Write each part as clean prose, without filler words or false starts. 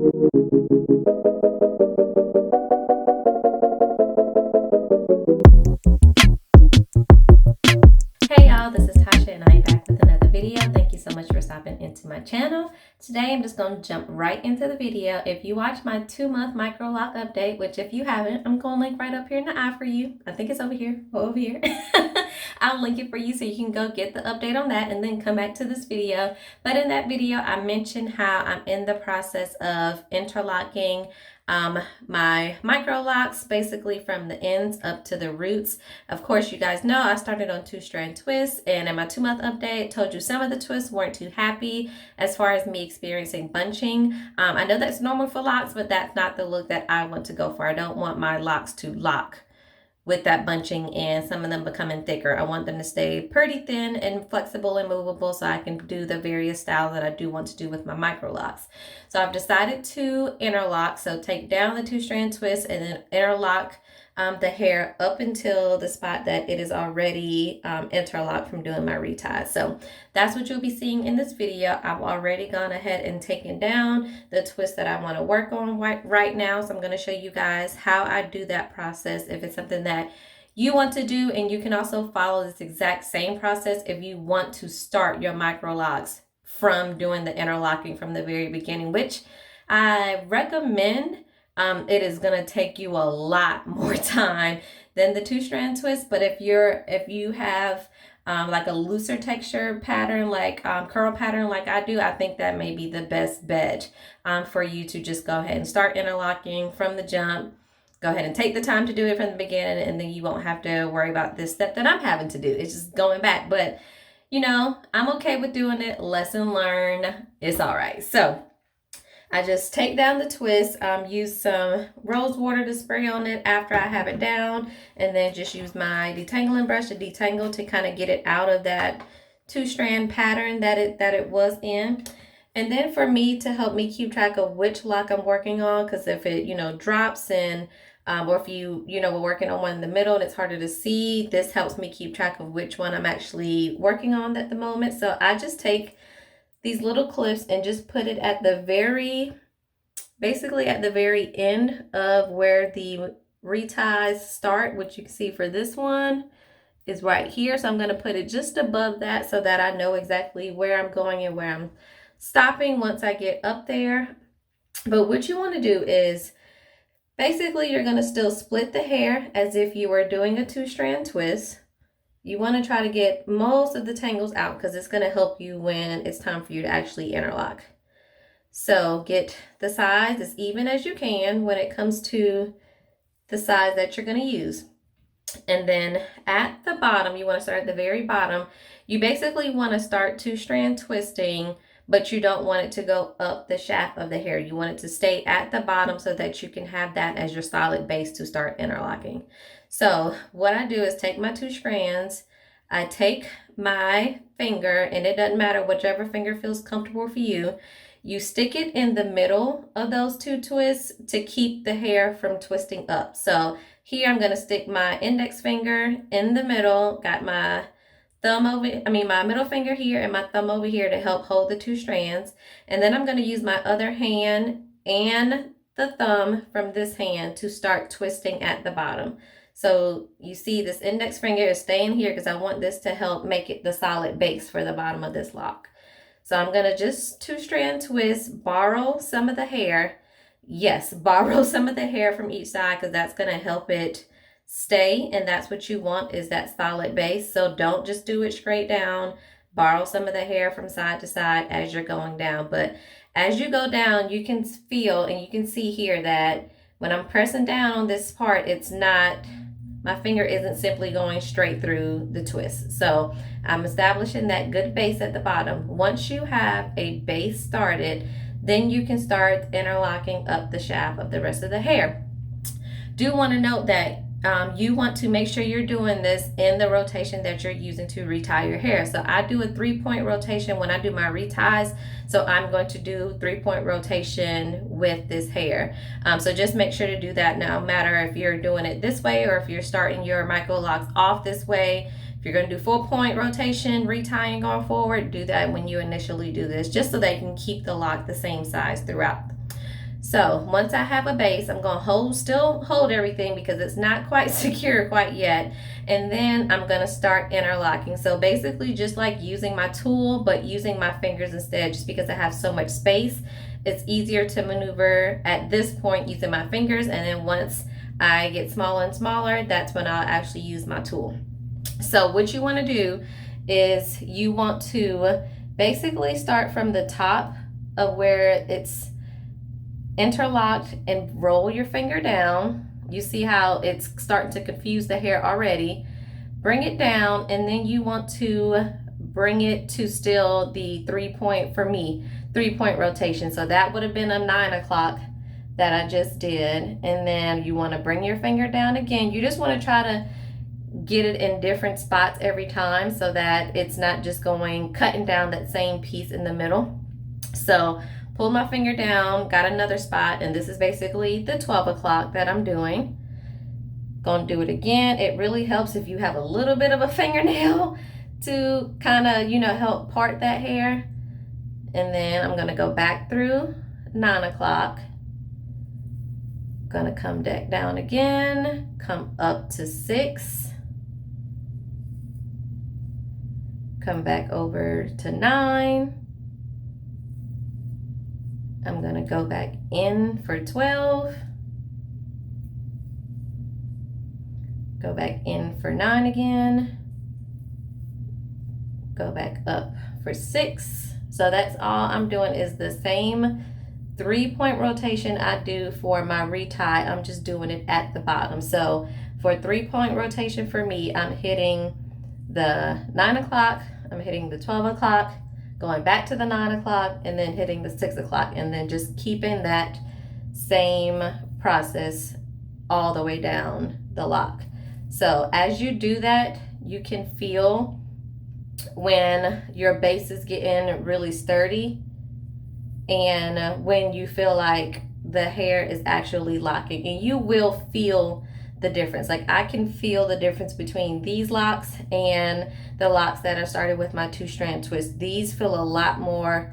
Hey y'all, this is Tasha and I'm back with another video. Thank you so much for stopping into my channel. Today I'm just going to jump right into the video. If you watched my 2-month micro lock update, which if you haven't, I'm going to link right up here in the eye for you. I think it's over here or over here. I'll link it for you so you can go get the update on that and then come back to this video. But in that video, I mentioned how I'm in the process of interlocking my micro locks, basically from the ends up to the roots. Of course, you guys know I started on Two-Strand Twist, and in my 2-month update, told you some of the twists weren't too happy as far as me experiencing bunching. I know that's normal for locks, but that's not the look that I want to go for. I don't want my locks to lock with that bunching and some of them becoming thicker. I want them to stay pretty thin and flexible and movable so I can do the various styles that I do want to do with my micro locks. So I've decided to interlock, so take down the Two-Strand Twist and then interlock the hair up until the spot that it is already interlocked from doing my reties. So that's what you'll be seeing in this video. I've already gone ahead and taken down the twist that I want to work on right now. So I'm going to show you guys how I do that process if it's something that you want to do, and you can also follow this exact same process if you want to start your micro locks from doing the interlocking from the very beginning, which I recommend. It is going to take you a lot more time than the Two-Strand Twist, but if you have like a looser texture pattern, like curl pattern like I do, I think that may be the best bet for you to just go ahead and start interlocking from the jump. Go ahead and take the time to do it from the beginning, and then you won't have to worry about this step that I'm having to do. It's just going back, but you know, I'm okay with doing it. Lesson learned. It's all right. So I just take down the twist, use some rose water to spray on it after I have it down, and then just use my detangling brush to detangle to kind of get it out of that two-strand pattern that it was in. And then for me, to help me keep track of which lock I'm working on, because if it, drops and or if we're working on one in the middle and it's harder to see, this helps me keep track of which one I'm actually working on at the moment. So I just take these little clips and just put it at the basically at the very end of where the reties start, which you can see for this one is right here. So I'm going to put it just above that so that I know exactly where I'm going and where I'm stopping once I get up there. But what you want to do is basically you're going to still split the hair as if you were doing a two-strand twist. You want to try to get most of the tangles out because it's going to help you when it's time for you to actually interlock. So get the size as even as you can when it comes to the size that you're going to use. And then at the bottom, you want to start at the very bottom. You basically want to start two-strand twisting, but you don't want it to go up the shaft of the hair. You want it to stay at the bottom so that you can have that as your solid base to start interlocking. So what I do is take my 2 strands, I take my finger, and it doesn't matter whichever finger feels comfortable for you. You stick it in the middle of those 2 twists to keep the hair from twisting up. So here I'm going to stick my index finger in the middle, got my my middle finger here and my thumb over here to help hold the 2 strands. And then I'm going to use my other hand and the thumb from this hand to start twisting at the bottom. So you see this index finger is staying here because I want this to help make it the solid base for the bottom of this lock. So I'm going to just 2-strand twist, borrow some of the hair. Yes, borrow some of the hair from each side because that's going to help it stay, and that's what you want, is that solid base. So don't just do it straight down. Borrow some of the hair from side to side as you're going down. But as you go down, you can feel and you can see here that when I'm pressing down on this part, it's not, my finger isn't simply going straight through the twist. So I'm establishing that good base at the bottom. Once you have a base started, then you can start interlocking up the shaft of the rest of the hair. Do want to note that you want to make sure you're doing this in the rotation that you're using to retie your hair. So I do a 3-point rotation when I do my reties. So I'm going to do 3-point rotation with this hair. So just make sure to do that, no matter if you're doing it this way or if you're starting your micro locks off this way. If you're going to do 4-point rotation, retying going forward, do that when you initially do this, just so they can keep the lock the same size throughout. So once I have a base, I'm gonna still hold everything because it's not quite secure quite yet. And then I'm gonna start interlocking. So basically just like using my tool, but using my fingers instead, just because I have so much space. It's easier to maneuver at this point using my fingers. And then once I get smaller and smaller, that's when I'll actually use my tool. So what you wanna do is you want to basically start from the top of where it's interlocked and roll your finger down. You see how it's starting to confuse the hair already. Bring it down, and then you want to bring it to still the 3-point, for me, 3-point rotation. So that would have been a 9 o'clock that I just did. And then you want to bring your finger down again. You just want to try to get it in different spots every time so that it's not just cutting down that same piece in the middle. So pull my finger down, got another spot, and this is basically the 12 o'clock that I'm doing. Gonna do it again. It really helps if you have a little bit of a fingernail to kind of, help part that hair. And then I'm gonna go back through 9 o'clock. Gonna come back down again, come up to 6. Come back over to 9. I'm gonna go back in for 12. Go back in for 9 again. Go back up for 6. So that's all I'm doing is the same 3-point rotation I do for my retie. I'm just doing it at the bottom. So for 3-point rotation for me, I'm hitting the 9 o'clock, I'm hitting the 12 o'clock, going back to the 9 o'clock, and then hitting the 6 o'clock, and then just keeping that same process all the way down the lock. So as you do that, you can feel when your base is getting really sturdy and when you feel like the hair is actually locking, and you will feel the difference. Like I can feel the difference between these locks and the locks that I started with my Two-Strand Twist. These feel a lot more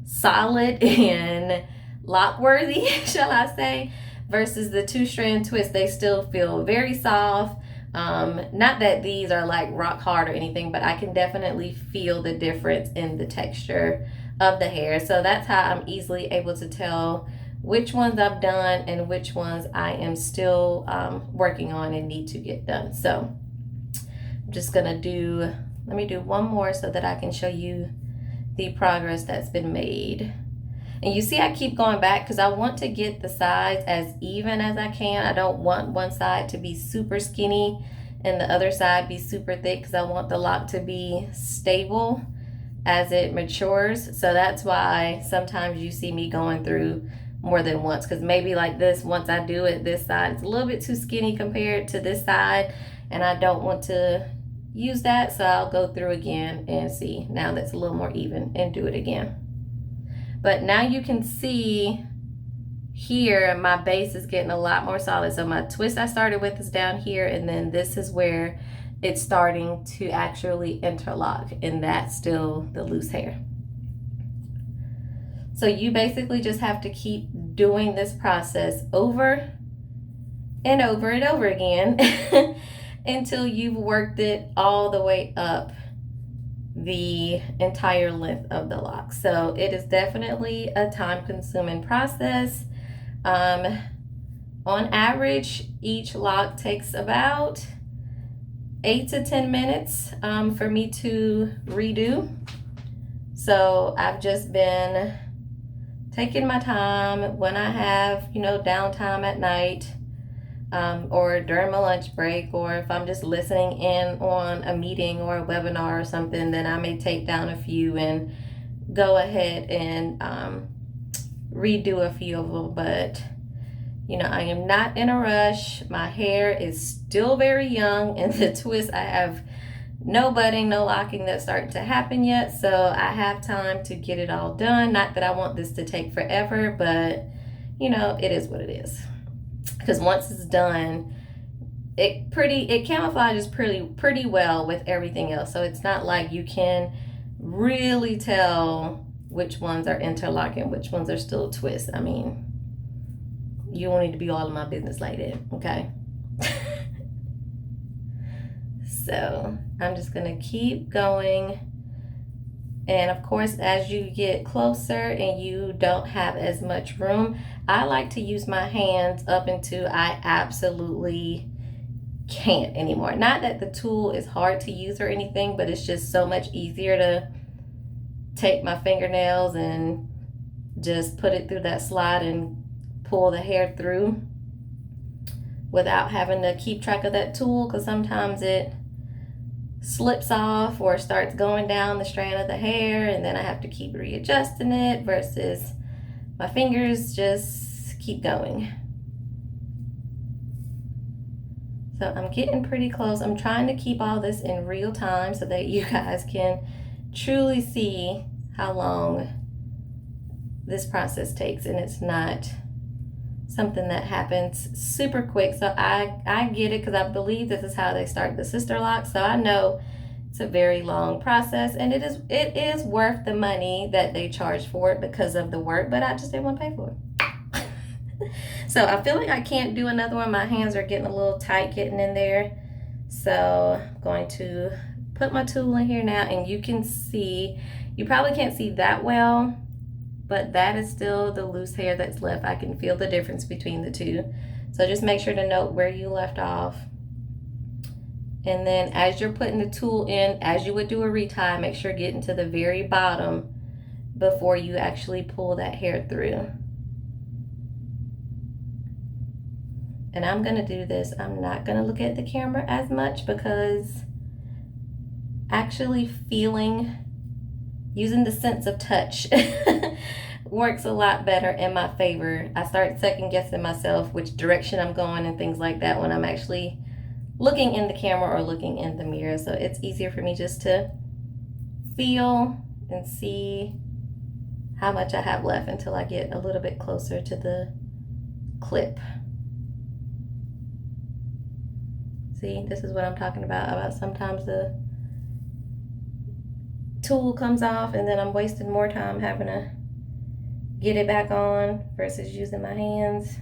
solid and lock worthy, shall I say, versus the Two-Strand Twist. They still feel very soft. Not that these are like rock hard or anything, but I can definitely feel the difference in the texture of the hair. So that's how I'm easily able to tell which ones I've done and which ones I am still working on and need to get done. So I'm just gonna let me do one more so that I can show you the progress that's been made. And you see I keep going back because I want to get the sides as even as I can. I don't want one side to be super skinny and the other side be super thick because I want the lock to be stable as it matures. So that's why sometimes you see me going through more than once, because maybe like this, once I do it, this side it's a little bit too skinny compared to this side, and I don't want to use that, so I'll go through again and see now that's a little more even and do it again. But now you can see here my base is getting a lot more solid. So my twist I started with is down here, and then this is where it's starting to actually interlock, and that's still the loose hair. So you basically just have to keep doing this process over and over and over again until you've worked it all the way up the entire length of the lock. So it is definitely a time-consuming process. On average, each lock takes about 8 to 10 minutes for me to redo. So I've just been taking my time when I have, downtime at night, or during my lunch break, or if I'm just listening in on a meeting or a webinar or something, then I may take down a few and go ahead and redo a few of them. But I am not in a rush. My hair is still very young, and the twist, I have no budding, no locking that's starting to happen yet, so I have time to get it all done. Not that I want this to take forever, but it is what it is. Because once it's done, it camouflages pretty well with everything else. So it's not like you can really tell which ones are interlocking, which ones are still twists. I mean, you don't need to be all in my business like that, okay? So I'm just gonna keep going. And of course, as you get closer and you don't have as much room, I like to use my hands up until I absolutely can't anymore. Not that the tool is hard to use or anything, but it's just so much easier to take my fingernails and just put it through that slide and pull the hair through without having to keep track of that tool, because sometimes it slips off or starts going down the strand of the hair and then I have to keep readjusting it, versus my fingers just keep going. So I'm getting pretty close. I'm trying to keep all this in real time so that you guys can truly see how long this process takes, and it's not something that happens super quick. So I get it, because I believe this is how they start the sister locks. So I know it's a very long process, and it is worth the money that they charge for it because of the work, but I just didn't want to pay for it. So I feel like I can't do another one. My hands are getting a little tight getting in there. So I'm going to put my tool in here now, and you can see, you probably can't see that well, but that is still the loose hair that's left. I can feel the difference between the two. So just make sure to note where you left off. And then as you're putting the tool in, as you would do a retie, make sure getting to the very bottom before you actually pull that hair through. And I'm gonna do this, I'm not gonna look at the camera as much, because actually feeling, using the sense of touch works a lot better in my favor. I start second guessing myself which direction I'm going and things like that when I'm actually looking in the camera or looking in the mirror. So it's easier for me just to feel and see how much I have left until I get a little bit closer to the clip. See, this is what I'm talking about sometimes the tool comes off and then I'm wasting more time having to get it back on versus using my hands.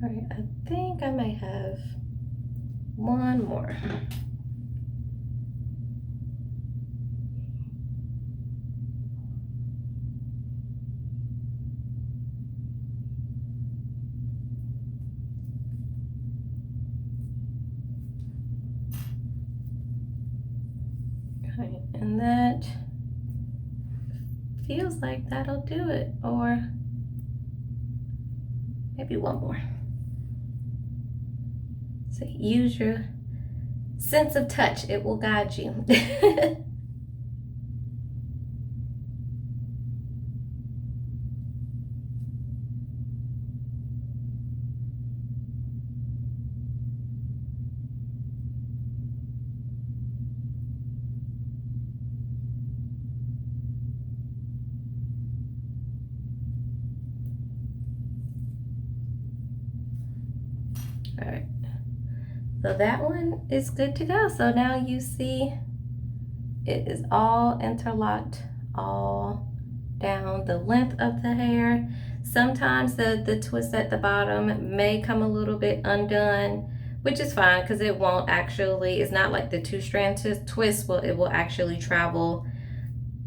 All right, I think I may have one more. Okay, and that feels like that'll do it, or maybe one more. So use your sense of touch, it will guide you. All right. So that one is good to go. So now you see it is all interlocked all down the length of the hair. Sometimes the twist at the bottom may come a little bit undone, which is fine because it won't actually, it's not like the two-strand twist, it will actually travel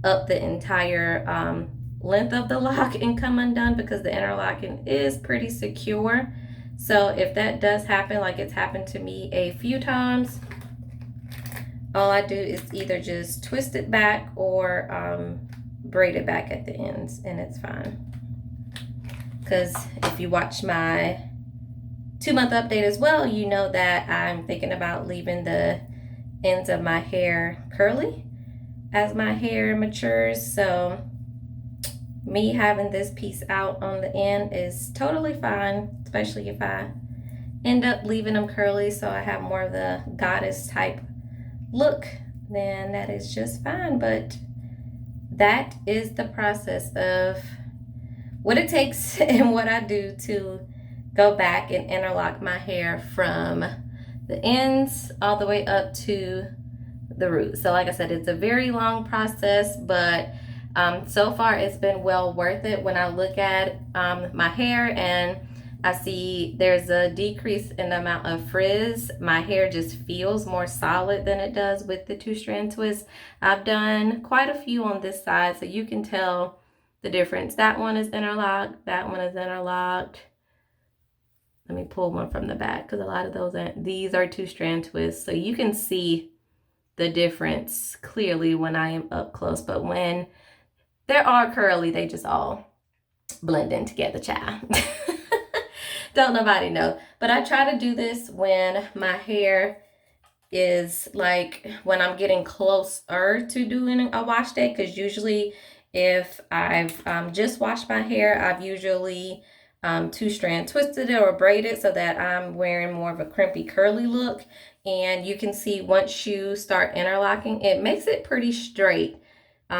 up the entire length of the lock and come undone, because the interlocking is pretty secure. So if that does happen, like it's happened to me a few times, all I do is either just twist it back or braid it back at the ends, and it's fine. Because if you watch my 2-month update as well, you know that I'm thinking about leaving the ends of my hair curly as my hair matures. So me having this piece out on the end is totally fine, especially if I end up leaving them curly so I have more of the goddess type look, then that is just fine. But that is the process of what it takes and what I do to go back and interlock my hair from the ends all the way up to the root. So like I said, it's a very long process, but so far it's been well worth it. When I look at my hair and I see there's a decrease in the amount of frizz, my hair just feels more solid than it does with the two-strand twist. I've done quite a few on this side, so you can tell the difference. That one is interlocked, that one is interlocked. Let me pull one from the back because a lot of those these are two-strand twists, so you can see the difference clearly when I am up close. But when they're all curly, they just all blend in together, child. Don't nobody know. But I try to do this when my hair is like when I'm getting closer to doing a wash day, because usually if I've just washed my hair, I've usually two-strand twisted it or braided so that I'm wearing more of a crimpy curly look. And you can see once you start interlocking, it makes it pretty straight.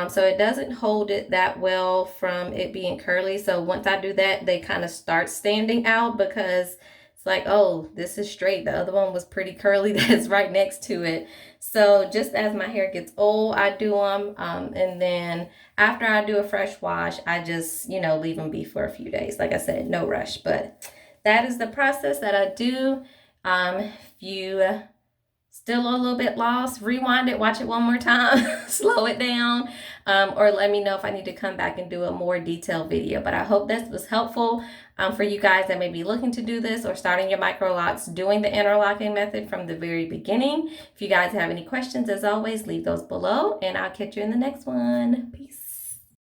So it doesn't hold it that well from it being curly. So once I do that, they kind of start standing out because it's like, oh, this is straight. The other one was pretty curly that's right next to it. So just as my hair gets old, I do them. And then after I do a fresh wash, I just, leave them be for a few days. Like I said, no rush. But that is the process that I do. If you still a little bit lost, rewind it, watch it one more time, slow it down, or let me know if I need to come back and do a more detailed video. But I hope this was helpful for you guys that may be looking to do this or starting your micro locks, doing the interlocking method from the very beginning. If you guys have any questions, as always, leave those below, and I'll catch you in the next one. Peace.